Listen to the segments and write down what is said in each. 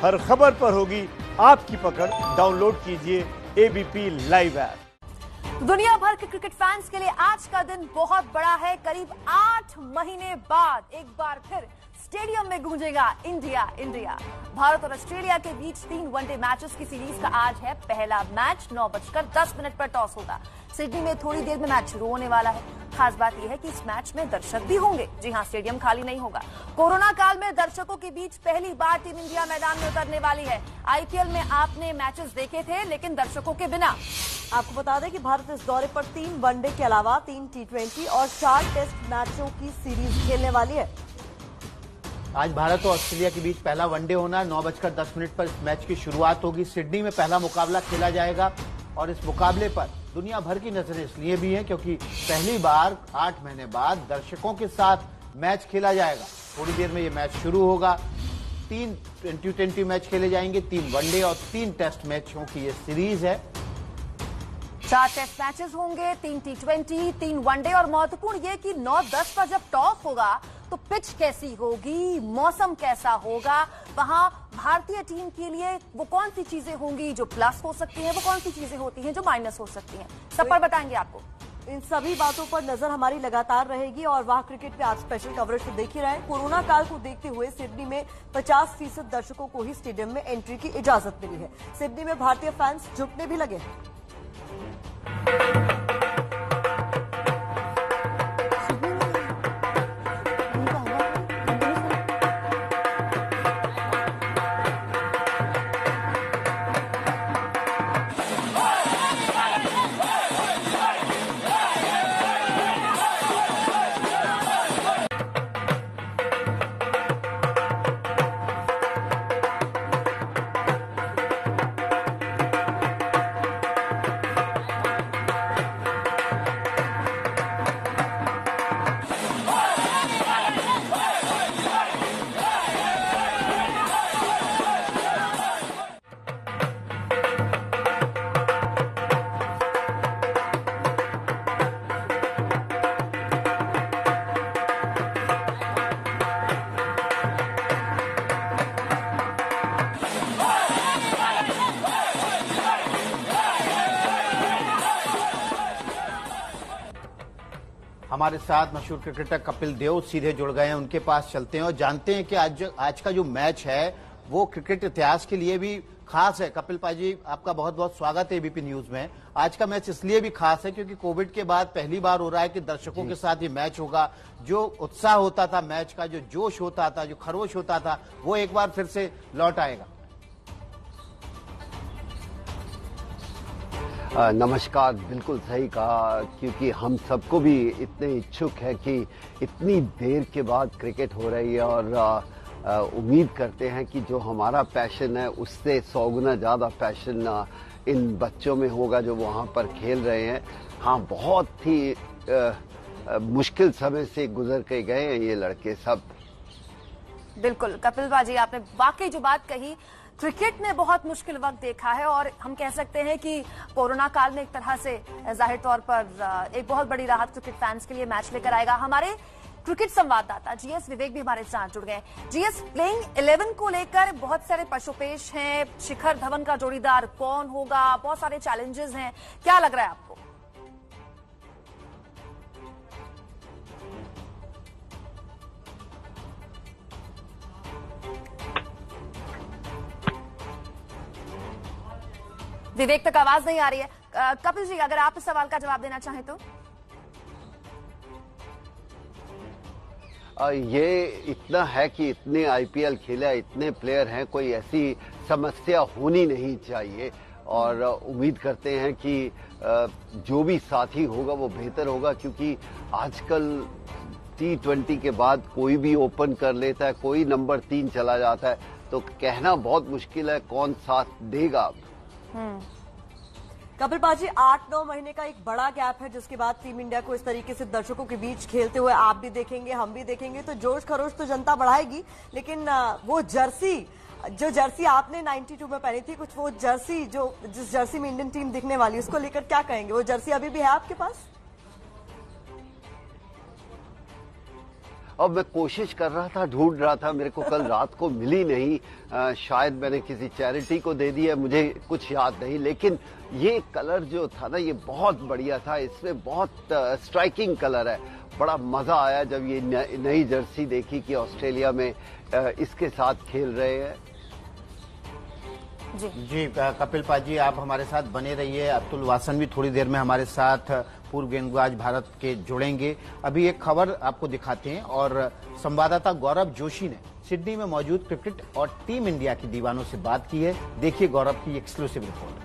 हर खबर पर होगी आपकी पकड़। डाउनलोड कीजिए एबीपी लाइव ऐप। दुनिया भर के क्रिकेट फैंस के लिए आज का दिन बहुत बड़ा है। करीब 8 महीने बाद एक बार फिर स्टेडियम में गूंजेगा इंडिया इंडिया। भारत और ऑस्ट्रेलिया के बीच 3 वनडे मैचेस की सीरीज का आज है पहला मैच। 9:10 पर टॉस होगा। सिडनी में थोड़ी देर में मैच शुरू होने वाला है। खास बात यह है कि इस मैच में दर्शक भी होंगे। जी हां, स्टेडियम खाली नहीं होगा। कोरोना काल में दर्शकों के बीच पहली बार टीम इंडिया मैदान में उतरने वाली है। आईपीएल में आपने मैचेस देखे थे, लेकिन दर्शकों के बिना। आपको बता दें कि भारत इस दौरे पर 3 वनडे के अलावा 3 टी20 और 4 टेस्ट मैचों की सीरीज खेलने वाली है। आज भारत और ऑस्ट्रेलिया के बीच पहला वनडे होना है। 9:10 पर इस मैच की शुरुआत होगी। सिडनी में पहला मुकाबला खेला जाएगा और इस मुकाबले पर दुनिया भर की नजरें इसलिए भी हैं क्योंकि पहली बार 8 महीने बाद दर्शकों के साथ मैच खेला जाएगा। थोड़ी देर में ये मैच शुरू होगा। 3 टी20 मैच खेले जाएंगे, 3 वनडे और 3 टेस्ट मैचों की ये सीरीज है। 4 टेस्ट मैचेस होंगे, 3 टी20, 3 वनडे और महत्वपूर्ण ये कि 9:10 पर जब टॉस होगा तो पिच कैसी होगी, मौसम कैसा होगा, वहां भारतीय टीम के लिए वो कौन सी चीजें होंगी जो प्लस हो सकती हैं, वो कौन सी चीजें होती हैं जो माइनस हो सकती हैं, सब पर बताएंगे आपको। इन सभी बातों पर नजर हमारी लगातार रहेगी और वहां क्रिकेट पे आज स्पेशल कवरेज तो देख ही रहे हैं। कोरोना काल को देखते हुए सिडनी में 50% दर्शकों को ही स्टेडियम में एंट्री की इजाजत मिली है। सिडनी में भारतीय फैंस जुटने भी लगे हैं। हमारे साथ मशहूर क्रिकेटर कपिल देव सीधे जुड़ गए हैं। उनके पास चलते हैं और जानते हैं कि आज का जो मैच है वो क्रिकेट इतिहास के लिए भी खास है। कपिल पाजी, आपका बहुत बहुत स्वागत है एबीपी न्यूज में। आज का मैच इसलिए भी खास है क्योंकि कोविड के बाद पहली बार हो रहा है कि दर्शकों के साथ ये मैच होगा। जो उत्साह होता था मैच का, जो जोश होता था, जो खरोश होता था, वो एक बार फिर से लौट आएगा। नमस्कार। बिल्कुल सही कहा, क्योंकि हम सबको भी इतने इच्छुक है कि इतनी देर के बाद क्रिकेट हो रही है और उम्मीद करते हैं कि जो हमारा पैशन है उससे 100 गुना ज़्यादा पैशन इन बच्चों में होगा जो वहाँ पर खेल रहे हैं। हाँ, बहुत ही मुश्किल समय से गुजर के गए हैं ये लड़के सब। बिल्कुल कपिल बाजी, आपने वाकई जो बात कही, क्रिकेट ने बहुत मुश्किल वक्त देखा है और हम कह सकते हैं कि कोरोना काल में एक तरह से जाहिर तौर पर एक बहुत बड़ी राहत क्रिकेट फैंस के लिए मैच लेकर आएगा। हमारे क्रिकेट संवाददाता जीएस विवेक भी हमारे साथ जुड़ गए। जीएस, प्लेइंग 11 को लेकर बहुत सारे पशुपेश हैं। शिखर धवन का जोड़ीदार कौन होगा, बहुत सारे चैलेंजेस हैं, क्या लग रहा है आपको? विवेक तक आवाज नहीं आ रही है। कपिल जी, अगर आप इस सवाल का जवाब देना चाहें तो। ये इतना है कि इतने आईपीएल खेला, इतने प्लेयर हैं, कोई ऐसी समस्या होनी नहीं चाहिए और उम्मीद करते हैं कि जो भी साथी होगा वो बेहतर होगा, क्योंकि आजकल टी20 के बाद कोई भी ओपन कर लेता है, कोई नंबर 3 चला जाता है, तो कहना बहुत मुश्किल है कौन साथ देगा। कपिल पाजी, 8-9 महीने का एक बड़ा गैप है जिसके बाद टीम इंडिया को इस तरीके से दर्शकों के बीच खेलते हुए आप भी देखेंगे, हम भी देखेंगे, तो जोश खरोश तो जनता बढ़ाएगी। लेकिन वो जो जर्सी आपने 92 में पहनी थी, कुछ वो जर्सी जिस जर्सी में इंडियन टीम दिखने वाली, उसको लेकर क्या कहेंगे? वो जर्सी अभी भी है आपके पास? और मैं कोशिश कर रहा था, ढूंढ रहा था, मेरे को कल रात को मिली नहीं। शायद मैंने किसी चैरिटी को दे दी है, मुझे कुछ याद नहीं। लेकिन ये कलर जो था ना, ये बहुत बढ़िया था। इसमें बहुत स्ट्राइकिंग कलर है। बड़ा मजा आया जब ये नई जर्सी देखी कि ऑस्ट्रेलिया में इसके साथ खेल रहे हैं। जी कपिल पाजी, आप हमारे साथ बने रहिए। अतुल वासन भी थोड़ी देर में हमारे साथ पूर्व गेंदबाज भारत के जुड़ेंगे। अभी एक खबर आपको दिखाते हैं और संवाददाता गौरव जोशी ने सिडनी में मौजूद क्रिकेट और टीम इंडिया के दीवानों से बात की है। देखिए गौरव की एक्सक्लूसिव रिपोर्ट।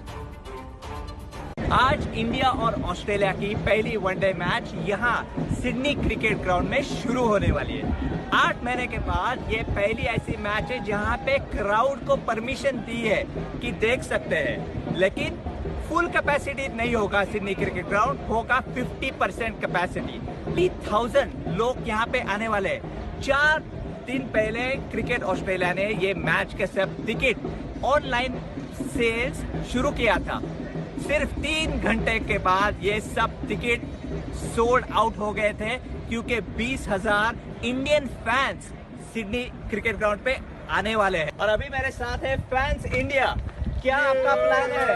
आज इंडिया और ऑस्ट्रेलिया की पहली वनडे मैच यहां सिडनी क्रिकेट ग्राउंड में शुरू होने वाली है। 8 महीने के बाद ये पहली ऐसी मैच है जहां पे क्राउड को परमिशन दी है कि देख सकते हैं, लेकिन फुल कैपेसिटी नहीं होगा। सिडनी क्रिकेट ग्राउंड होगा 50% कैपेसिटी। 30,000 लोग यहां पे आने वाले हैं। 4 दिन पहले क्रिकेट ऑस्ट्रेलिया ने ये मैच के सब टिकट ऑनलाइन सेल्स शुरू किया था। सिर्फ 3 घंटे के बाद ये सब टिकट सोल्ड आउट हो गए थे, क्योंकि 20,000 Indian fans Sydney cricket ground पे आने वाले हैं। और अभी मेरे साथ है फैंस इंडिया। क्या आपका प्लान है?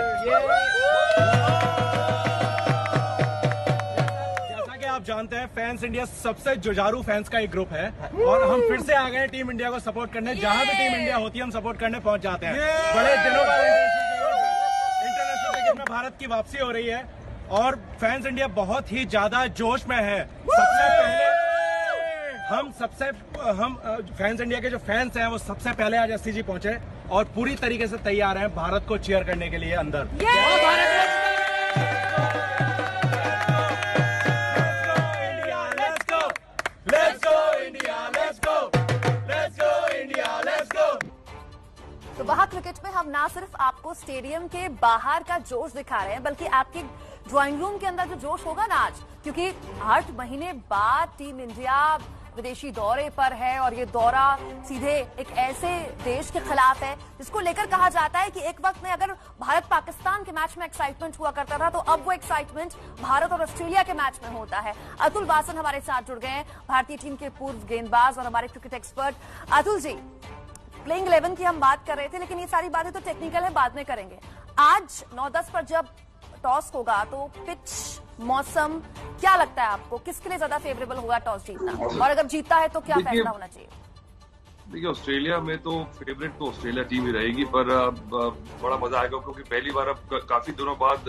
जैसा कि आप जानते हैं, फैंस इंडिया सबसे जुझारू फैंस का एक ग्रुप है और हम फिर से आ गए टीम इंडिया को सपोर्ट करने। जहां भी टीम इंडिया होती है हम सपोर्ट करने पहुंच जाते हैं। बड़े दिनों बाद इंटरनेशनल क्रिकेट में भारत की वापसी हो रही है और फैंस इंडिया बहुत ही ज्यादा जोश में है। सबसे पहले हम फैंस इंडिया के जो फैंस हैं वो सबसे पहले आज एससीजी पहुंचे और पूरी तरीके से तैयार हैं भारत को चीयर करने के लिए अंदर। तो वहाँ क्रिकेट में हम ना सिर्फ आपको स्टेडियम के बाहर का जोश दिखा रहे हैं, बल्कि आपके ड्राइंग रूम के अंदर जो जोश होगा ना आज, क्योंकि 8 महीने बाद टीम इंडिया विदेशी दौरे पर है और ये दौरा सीधे एक ऐसे देश के खिलाफ है जिसको लेकर कहा जाता है कि एक वक्त में अगर भारत पाकिस्तान के मैच में एक्साइटमेंट हुआ करता था, तो अब वो एक्साइटमेंट भारत और ऑस्ट्रेलिया के मैच में होता है। अतुल वासन हमारे साथ जुड़ गए हैं, भारतीय टीम के पूर्व गेंदबाज और हमारे cricket expert. Atul ji, playing 11 की हम बात कर रहे थे, लेकिन ये सारी बातें तो टेक्निकल है, बाद में करेंगे। आज 9-10 पर जब टॉस होगा तो पिच, मौसम, क्या लगता है आपको किसके लिए ज्यादा फेवरेबल होगा टॉस जीतना, और अगर जीतता है तो क्या फैसला होना चाहिए? देखिए, ऑस्ट्रेलिया में तो फेवरेट तो ऑस्ट्रेलिया टीम ही रहेगी, पर बड़ा मजा आएगा क्योंकि पहली बार अब काफी दिनों बाद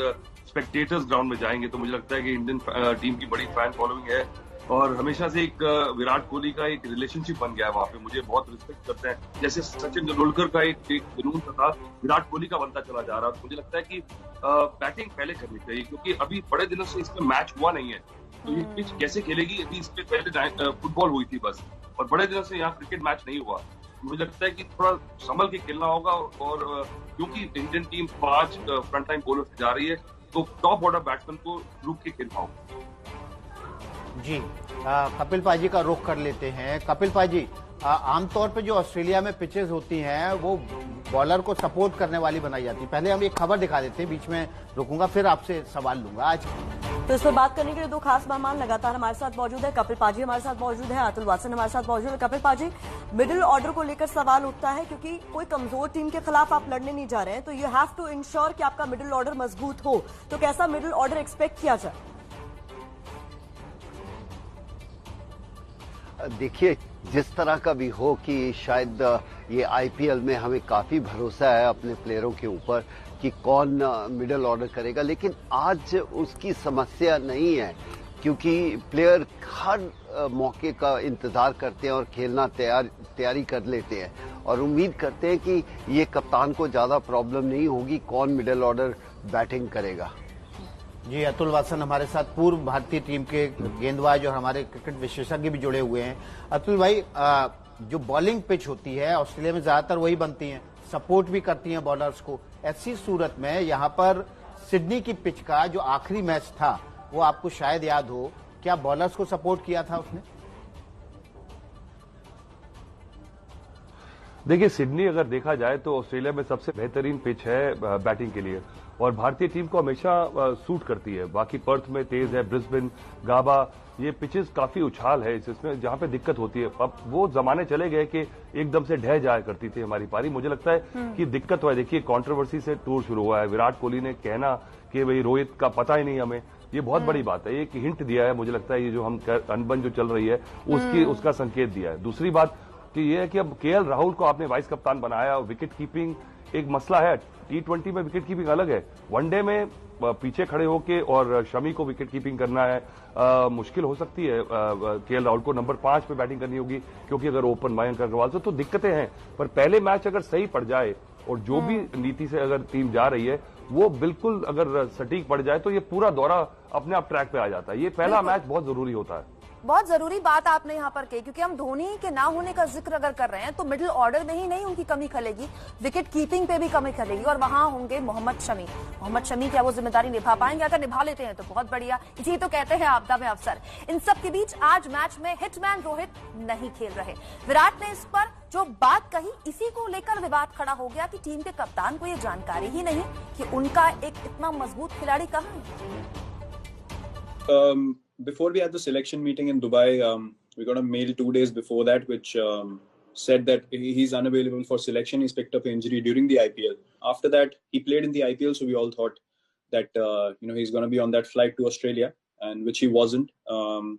स्पेक्टेटर्स ग्राउंड में जाएंगे। तो मुझे लगता है कि इंडियन टीम की बड़ी फैन फॉलोइंग है और हमेशा से एक विराट कोहली का एक रिलेशनशिप बन गया है वहाँ पे। मुझे बहुत रिस्पेक्ट करते हैं। जैसे सचिन तेंदुलकर का एक जुनून था, विराट कोहली का बनता चला जा रहा है। तो मुझे लगता है कि बैटिंग पहले करनी चाहिए, क्योंकि अभी बड़े दिनों से इसमें मैच हुआ नहीं है। तो ये पिच कैसे खेलेगी? अभी इसपे पहले फुटबॉल हुई थी बस, और बड़े दिनों से यहाँ क्रिकेट मैच नहीं हुआ। मुझे लगता है कि थोड़ा संभल के खेलना होगा, और क्योंकि Indian team 5 front line bowler से जा रही है, तो टॉप ऑर्डर बैट्समैन को रुक के खेलना होगा। जी कपिल पाजी का रुख कर लेते हैं। कपिल पाजी, आमतौर पे जो ऑस्ट्रेलिया में पिचेस होती हैं वो बॉलर को सपोर्ट करने वाली बनाई जाती है। पहले हम एक खबर दिखा देते हैं, बीच में रुकूंगा, फिर आपसे सवाल लूंगा आज। तो इस पर बात करने के लिए 2 खास मेहमान लगातार हमारे साथ मौजूद है। कपिल पाजी हमारे साथ मौजूद है, अतुल वासन हमारे साथ मौजूद है। कपिल पाजी, मिडिल ऑर्डर को लेकर सवाल उठता है क्योंकि कोई कमजोर टीम के खिलाफ आप लड़ने नहीं जा रहे हैं, तो यू हैव टू इंश्योर कि आपका मिडिल ऑर्डर मजबूत हो। तो कैसा मिडिल ऑर्डर एक्सपेक्ट किया जाए? देखिए, जिस तरह का भी हो कि शायद ये आईपीएल में हमें काफी भरोसा है अपने प्लेयरों के ऊपर कि कौन मिडिल ऑर्डर करेगा, लेकिन आज उसकी समस्या नहीं है, क्योंकि प्लेयर हर मौके का इंतजार करते हैं और खेलना तैयारी कर लेते हैं, और उम्मीद करते हैं कि ये कप्तान को ज्यादा प्रॉब्लम नहीं होगी कौन मिडिल ऑर्डर बैटिंग करेगा। जी अतुल वासन हमारे साथ पूर्व भारतीय टीम के गेंदबाज और हमारे क्रिकेट विशेषज्ञ भी जुड़े हुए हैं। अतुल भाई, जो बॉलिंग पिच होती है ऑस्ट्रेलिया में ज्यादातर वही बनती हैं, सपोर्ट भी करती हैं बॉलर्स को। ऐसी सूरत में यहाँ पर सिडनी की पिच का जो आखिरी मैच था वो आपको शायद याद हो, क्या बॉलर्स को सपोर्ट किया था उसने? देखिए, सिडनी अगर देखा जाए तो ऑस्ट्रेलिया में सबसे बेहतरीन पिच है बैटिंग के लिए और भारतीय टीम को हमेशा सूट करती है। बाकी पर्थ में तेज है, ब्रिस्बेन, गाबा, ये पिचेस काफी उछाल है इसमें, जहां पे दिक्कत होती है। अब वो जमाने चले गए कि एकदम से ढह जाया करती थी हमारी पारी। मुझे लगता है कि दिक्कत हुआ है। देखिए, कंट्रोवर्सी से टूर शुरू हुआ है। विराट कोहली ने कहना कि भाई रोहित का पता ही नहीं हमें, ये बहुत बड़ी बात है। एक हिंट दिया है, मुझे लगता है ये जो हम अनबन जो चल रही है उसका संकेत दिया है। दूसरी बात कि ये है कि अब केएल राहुल को आपने वाइस कप्तान बनाया, विकेट कीपिंग एक मसला है। T20 में विकेट कीपिंग अलग है, वनडे में पीछे खड़े होके और शमी को विकेट कीपिंग करना है, मुश्किल हो सकती है। केएल राहुल को नंबर 5 पे बैटिंग करनी होगी क्योंकि अगर ओपन मयंक अग्रवाल से तो दिक्कतें हैं। पर पहले मैच अगर सही पड़ जाए और जो भी नीति से अगर टीम जा रही है वो बिल्कुल अगर सटीक पड़ जाए तो ये पूरा दौरा अपने आप ट्रैक पे आ जाता है। ये पहला मैच बहुत जरूरी होता है। बहुत जरूरी बात आपने यहाँ पर कही, क्योंकि हम धोनी के ना होने का जिक्र अगर कर रहे हैं तो मिडिल ऑर्डर में ही नहीं उनकी कमी खलेगी, विकेट कीपिंग पे भी कमी खलेगी और वहां होंगे मोहम्मद शमी। मोहम्मद शमी क्या वो जिम्मेदारी निभा पाएंगे? अगर निभा लेते हैं तो बहुत बढ़िया। इसी तो कहते हैं आपदा में अवसर। इन सब के बीच आज मैच में हिटमैन रोहित नहीं खेल रहे। विराट ने इस पर जो बात कही, इसी को लेकर विवाद खड़ा हो गया कि टीम के कप्तान को ये जानकारी ही नहीं कि उनका एक इतना मजबूत खिलाड़ी कहाँ है। Before we had the selection meeting in Dubai, we got a mail 2 days before that which said that he's unavailable for selection. He's picked up an injury during the IPL. After that, he played in the IPL, so we all thought that he's going to be on that flight to Australia, and which he wasn't.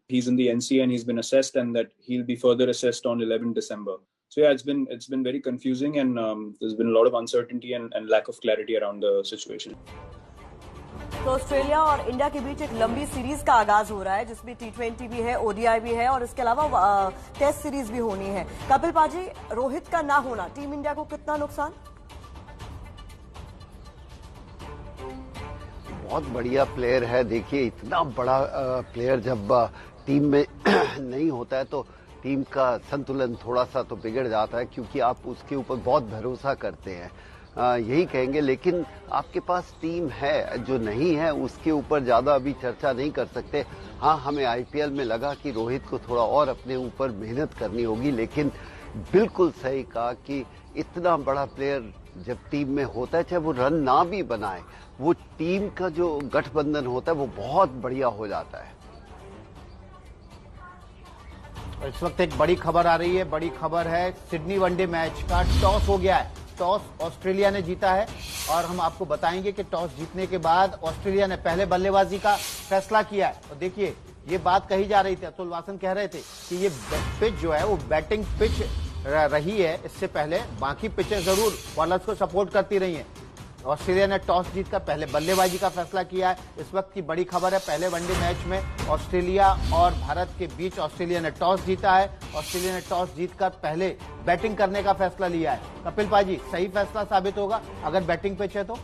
He's in the NC and he's been assessed, and that he'll be further assessed on 11 December. So yeah, it's been very confusing, and there's been a lot of uncertainty and lack of clarity around the situation. तो Australia और India के बीच एक लंबी series का आगाज हो रहा है, जिसमें T20 भी है, ODI भी है और इसके अलावा टेस्ट सीरीज भी होनी है। कपिल पाजी, रोहित का ना होना टीम इंडिया को कितना नुकसान? बहुत बढ़िया प्लेयर है। देखिए, इतना बड़ा प्लेयर जब टीम में नहीं होता है तो टीम का संतुलन थोड़ा सा तो बिगड़ जाता है, क्योंकि आप उसके ऊपर बहुत भरोसा करते हैं। यही कहेंगे, लेकिन आपके पास टीम है, जो नहीं है उसके ऊपर ज्यादा अभी चर्चा नहीं कर सकते। हाँ, हमें IPL में लगा कि रोहित को थोड़ा और अपने ऊपर मेहनत करनी होगी, लेकिन बिल्कुल सही कहा कि इतना बड़ा प्लेयर जब टीम में होता है, चाहे वो रन ना भी बनाए, वो टीम का जो गठबंधन होता है वो बहुत बढ़िया हो जाता है। इस वक्त एक बड़ी खबर आ रही है। बड़ी खबर है, सिडनी वनडे मैच का टॉस हो गया है। टॉस ऑस्ट्रेलिया ने जीता है और हम आपको बताएंगे कि टॉस जीतने के बाद ऑस्ट्रेलिया ने पहले बल्लेबाजी का फैसला किया है। और देखिए, ये बात कही जा रही थी, अतुल वासन कह रहे थे कि ये पिच जो है वो बैटिंग पिच रही है। इससे पहले बाकी पिचें जरूर बॉलर्स को सपोर्ट करती रही हैं। ऑस्ट्रेलिया ने टॉस जीतकर पहले बल्लेबाजी का फैसला किया है। इस वक्त की बड़ी खबर है, पहले वनडे मैच में ऑस्ट्रेलिया और भारत के बीच ऑस्ट्रेलिया ने टॉस जीता है। ऑस्ट्रेलिया ने टॉस जीतकर पहले बैटिंग करने का फैसला लिया है। कपिल पाजी, सही फैसला साबित होगा अगर बैटिंग पिच है तो?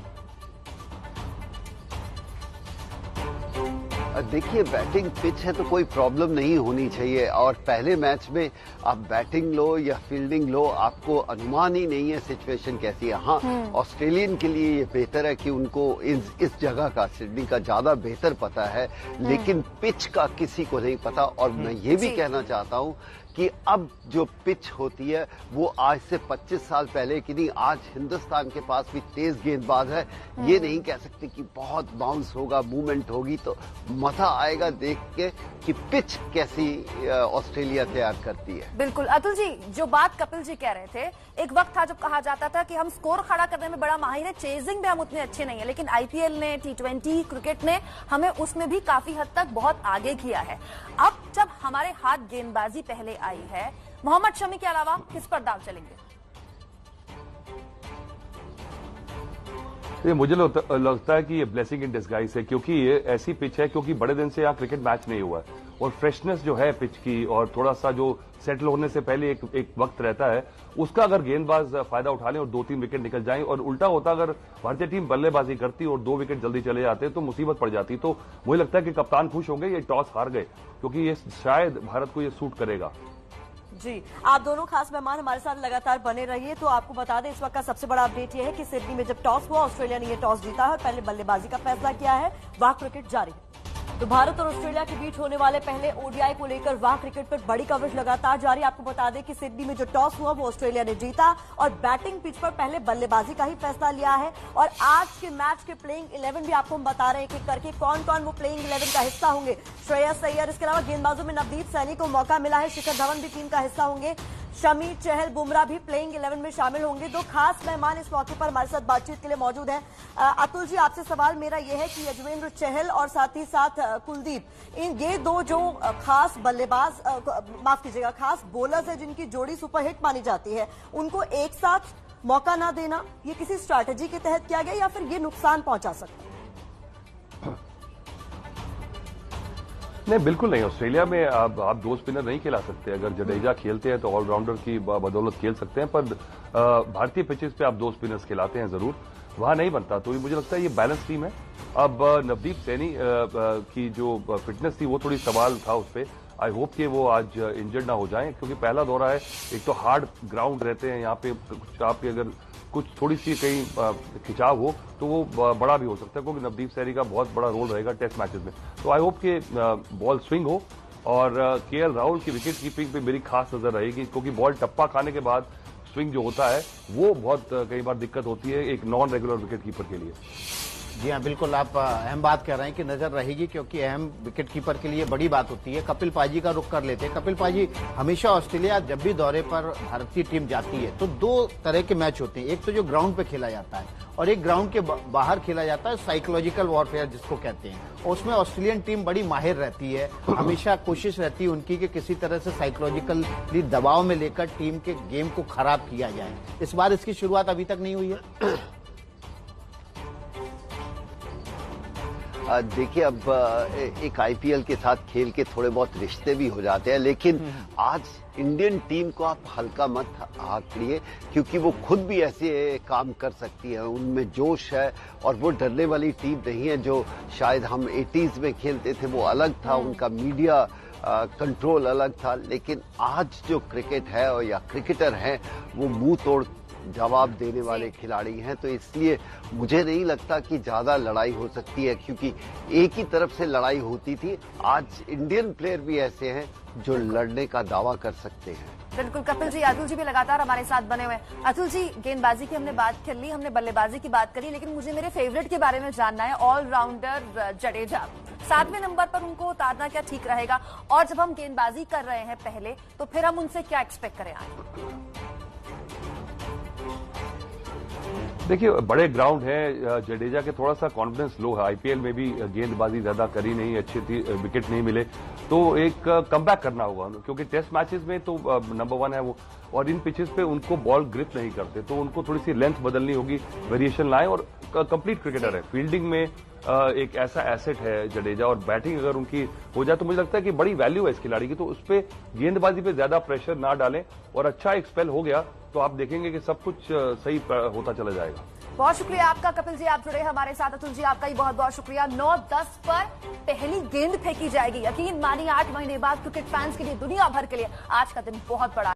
देखिए, बैटिंग पिच है तो कोई प्रॉब्लम नहीं होनी चाहिए, और पहले मैच में आप बैटिंग लो या फील्डिंग लो, आपको अनुमान ही नहीं है सिचुएशन कैसी है। हाँ, ऑस्ट्रेलियन के लिए ये बेहतर है कि उनको इस जगह का, सिडनी का ज्यादा बेहतर पता है, लेकिन पिच का किसी को नहीं पता। और मैं ये भी कहना चाहता हूँ कि अब जो पिच होती है वो आज से 25 साल पहले की नहीं। आज हिंदुस्तान के पास भी तेज गेंदबाज है, ये नहीं कह सकते कि बहुत बाउंस होगा, मूवमेंट होगी, तो मजा आएगा देख के कि पिच कैसी ऑस्ट्रेलिया तैयार करती है। बिल्कुल अतुल जी, जो बात कपिल जी कह रहे थे, एक वक्त था जब कहा जाता था कि हम स्कोर खड़ा करने में बड़ा माहिर है, चेजिंग में हम उतने अच्छे नहीं है, लेकिन IPL ने, T20 क्रिकेट ने हमें उसमें भी काफी हद तक बहुत आगे किया है। अब जब हमारे हाथ गेंदबाजी पहले आई है, मोहम्मद शमी के अलावा किस पर दाव चलेंगे? ये मुझे लगता है कि ये ब्लेसिंग इन डिस्गाइज है, क्योंकि ये ऐसी पिच है, क्योंकि बड़े दिन से यहाँ क्रिकेट मैच नहीं हुआ है और फ्रेशनेस जो है पिच की और थोड़ा सा जो सेटल होने से पहले एक वक्त रहता है, उसका अगर गेंदबाज फायदा उठा लें और 2-3 विकेट निकल जाएं, और उल्टा होता अगर भारतीय टीम बल्लेबाजी करती और 2 विकेट जल्दी चले जाते तो मुसीबत पड़ जाती। तो मुझे लगता है कि कप्तान खुश होंगे ये टॉस हार गए, क्योंकि ये शायद भारत को ये सूट करेगा। जी, आप दोनों खास मेहमान हमारे साथ लगातार बने रहिए। तो आपको बता दें, इस वक्त का सबसे बड़ा अपडेट यह है कि सिडनी में जब टॉस हुआ, ऑस्ट्रेलिया ने यह टॉस जीता है और पहले बल्लेबाजी का फैसला किया है। वहां क्रिकेट जारी है। तो भारत और ऑस्ट्रेलिया के बीच होने वाले पहले ओडीआई को लेकर वहां क्रिकेट पर बड़ी कवरेज लगातार जारी। आपको बता दें कि सिडनी में जो टॉस हुआ वो ऑस्ट्रेलिया ने जीता और बैटिंग पिच पर पहले बल्लेबाजी का ही फैसला लिया है। और आज के मैच के प्लेइंग 11 भी आपको हम बता रहे हैं कि करके कौन कौन वो प्लेइंग 11 का हिस्सा होंगे। श्रेयस अय्यर, इसके अलावा गेंदबाजों में नवदीप सैनी को मौका मिला है, शिखर धवन भी टीम का हिस्सा होंगे, शमी, चहल, बुमराह भी प्लेइंग 11 में शामिल होंगे। दो खास मेहमान इस मौके पर हमारे साथ बातचीत के लिए मौजूद हैं। अतुल जी, आपसे सवाल मेरा यह है कि यजुवेंद्र चहल और साथ ही साथ कुलदीप, ये दो जो खास बल्लेबाज, माफ कीजिएगा, खास बॉलर्स है जिनकी जोड़ी सुपरहिट मानी जाती है, उनको एक साथ मौका ना देना ये किसी स्ट्रैटेजी के तहत किया गया या फिर ये नुकसान पहुंचा सकता है? नहीं, बिल्कुल नहीं। ऑस्ट्रेलिया में आप दो स्पिनर नहीं खिला सकते। अगर जडेजा खेलते हैं तो ऑलराउंडर की बदौलत खेल सकते हैं, पर भारतीय पिचेस पे आप दो स्पिनर्स खिलाते हैं जरूर, वहां नहीं बनता। तो मुझे लगता है ये बैलेंस टीम है। अब नवदीप सैनी की जो फिटनेस थी वो थोड़ी सवाल था उस पर। आई होप कि वो आज इंजर्ड ना हो जाएं, क्योंकि पहला दौरा है, एक तो हार्ड ग्राउंड रहते हैं यहाँ पे, कुछ आपके अगर कुछ थोड़ी सी कहीं खिंचाव हो तो वो बड़ा भी हो सकता है, क्योंकि नवदीप सैनी का बहुत बड़ा रोल रहेगा टेस्ट मैचेस में। तो आई होप कि बॉल स्विंग हो। और केएल राहुल की विकेट कीपिंग पे मेरी खास नजर रहेगी, क्योंकि बॉल टप्पा खाने के बाद स्विंग जो होता है वो बहुत कई बार दिक्कत होती है एक नॉन रेगुलर विकेट कीपर के लिए। जी हाँ, बिल्कुल आप अहम बात कह रहे हैं कि नजर रहेगी, क्योंकि अहम विकेट कीपर के लिए बड़ी बात होती है। कपिल पाजी का रुख कर लेते हैं। कपिल पाजी, हमेशा ऑस्ट्रेलिया जब भी दौरे पर भारतीय टीम जाती है तो दो तरह के मैच होते हैं। एक तो जो ग्राउंड पे खेला जाता है और एक ग्राउंड के बाहर खेला जाता है, साइकोलॉजिकल वॉरफेयर जिसको कहते हैं। और उसमें ऑस्ट्रेलियन टीम बड़ी माहिर रहती है। हमेशा कोशिश रहती है उनकी कि किसी तरह से साइकोलॉजिकली दबाव में लेकर टीम के गेम को खराब किया जाए। इस बार इसकी शुरुआत अभी तक नहीं हुई है। देखिए, अब एक आईपीएल के साथ खेल के थोड़े बहुत रिश्ते भी हो जाते हैं, लेकिन आज इंडियन टीम को आप हल्का मत आंकड़िए, क्योंकि वो खुद भी ऐसे काम कर सकती है। उनमें जोश है और वो डरने वाली टीम नहीं है। जो शायद हम 80s में खेलते थे वो अलग था, उनका मीडिया कंट्रोल अलग था, लेकिन आज जो क्रिकेट है और या क्रिकेटर हैं वो मुंह तोड़ जवाब देने वाले खिलाड़ी हैं। तो इसलिए मुझे नहीं लगता कि ज्यादा लड़ाई हो सकती है, क्योंकि एक ही तरफ से लड़ाई होती थी। आज इंडियन प्लेयर भी ऐसे हैं जो लड़ने का दावा कर सकते हैं। बिल्कुल कपिल जी, अतुल जी भी लगातार हमारे साथ बने हुए हैं। अतुल जी, गेंदबाजी की हमने बात कर ली, हमने बल्लेबाजी की बात करी, लेकिन मुझे मेरे फेवरेट के बारे में जानना है, ऑलराउंडर जडेजा। 7वें नंबर पर उनको उतारना क्या ठीक रहेगा? और जब हम गेंदबाजी कर रहे हैं पहले, तो फिर हम उनसे क्या एक्सपेक्ट करें आगे? देखिए, बड़े ग्राउंड है, जडेजा के थोड़ा सा कॉन्फिडेंस लो है। आईपीएल में भी गेंदबाजी ज्यादा करी नहीं, अच्छी थी, विकेट नहीं मिले, तो एक कमबैक करना होगा, क्योंकि टेस्ट मैचेस में तो नंबर 1 है वो। और इन पिचेस पे उनको बॉल ग्रिप नहीं करते, तो उनको थोड़ी सी लेंथ बदलनी होगी, वेरिएशन लाएं। और कंप्लीट क्रिकेटर है, फील्डिंग में एक ऐसा एसेट है जडेजा, और बैटिंग अगर उनकी हो जाए तो मुझे लगता है कि बड़ी वैल्यू है इस खिलाड़ी की। तो उस पर गेंदबाजी पे ज्यादा प्रेशर ना डालें, और अच्छा एक स्पेल हो गया तो आप देखेंगे कि सब कुछ सही होता चला जाएगा। बहुत शुक्रिया आपका कपिल जी, आप जुड़े हमारे साथ। अतुल जी, आपका ही बहुत बहुत शुक्रिया। 9-10 पर पहली गेंद फेंकी जाएगी। यकीन मानिए 8 महीने बाद क्रिकेट फैंस के लिए, दुनिया भर के लिए आज का दिन बहुत बड़ा